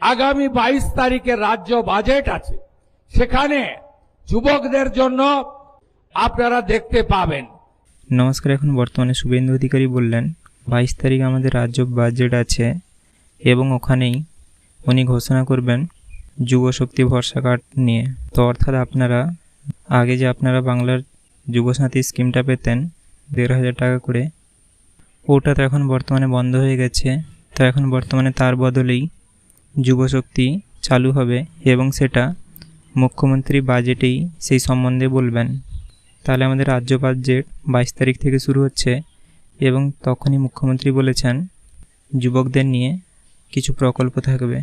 আগামী 22 তারিখে রাজ্য বাজেট আছে, সেখানে যুবকদের জন্য আপনারা দেখতে পাবেন। নমস্কার, এখন বর্তমানে শুভেন্দু অধিকারী বললেন 22 তারিখ আমাদের রাজ্য বাজেট আছে এবং ওখানেই উনি ঘোষণা করবেন যুব শক্তি ভরসা কার্ড নিয়ে। তো অর্থাৎ আপনারা আগে যে আপনারা বাংলার যুবসাথী স্কিমটা পেতেন 1,500 টাকা করে, ওটা তো এখন বর্তমানে বন্ধ হয়ে গেছে। তো এখন বর্তমানে তার বদলেই যুবশক্তি চালু হবে এবং সেটা মুখ্যমন্ত্রী বাজেটেই সেই সম্বন্ধে বলবেন। তাহলে আমাদের রাজ্য বাজেট 22 তারিখ থেকে শুরু হচ্ছে এবং তখনই মুখ্যমন্ত্রী বলেছেন যুবকদের নিয়ে কিছু প্রকল্প থাকবে।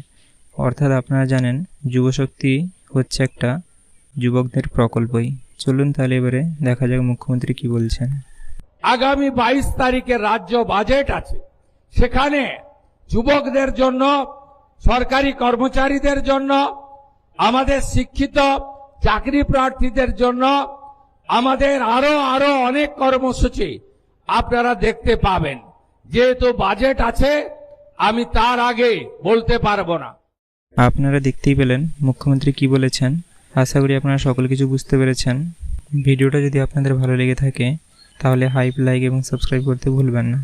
অর্থাৎ আপনারা জানেন যুবশক্তি হচ্ছে একটা যুবকদের প্রকল্পই। চলুন তাহলে এবারে দেখা যাক মুখ্যমন্ত্রী কি বলছেন। আগামী 22 তারিখে রাজ্য বাজেট আছে, সেখানে যুবকদের জন্য, সরকারি কর্মচারীদের জন্য, আমাদের শিক্ষিত চাকরি প্রার্থীদের জন্য আমাদের আরো অনেক কর্মসূচি আপনারা দেখতে পাবেন। যেহেতু বাজেট আছে, আমি তার আগে বলতে পারবো না। আপনারা দেখতেই পেলেন মুখ্যমন্ত্রী কি বলেছেন। আশা করি আপনারা সকল কিছু বুঝতে পেরেছেন। ভিডিওটা যদি আপনাদের ভালো লেগে থাকে তাহলে হাইপ, লাইক এবং সাবস্ক্রাইব করতে ভুলবেন না।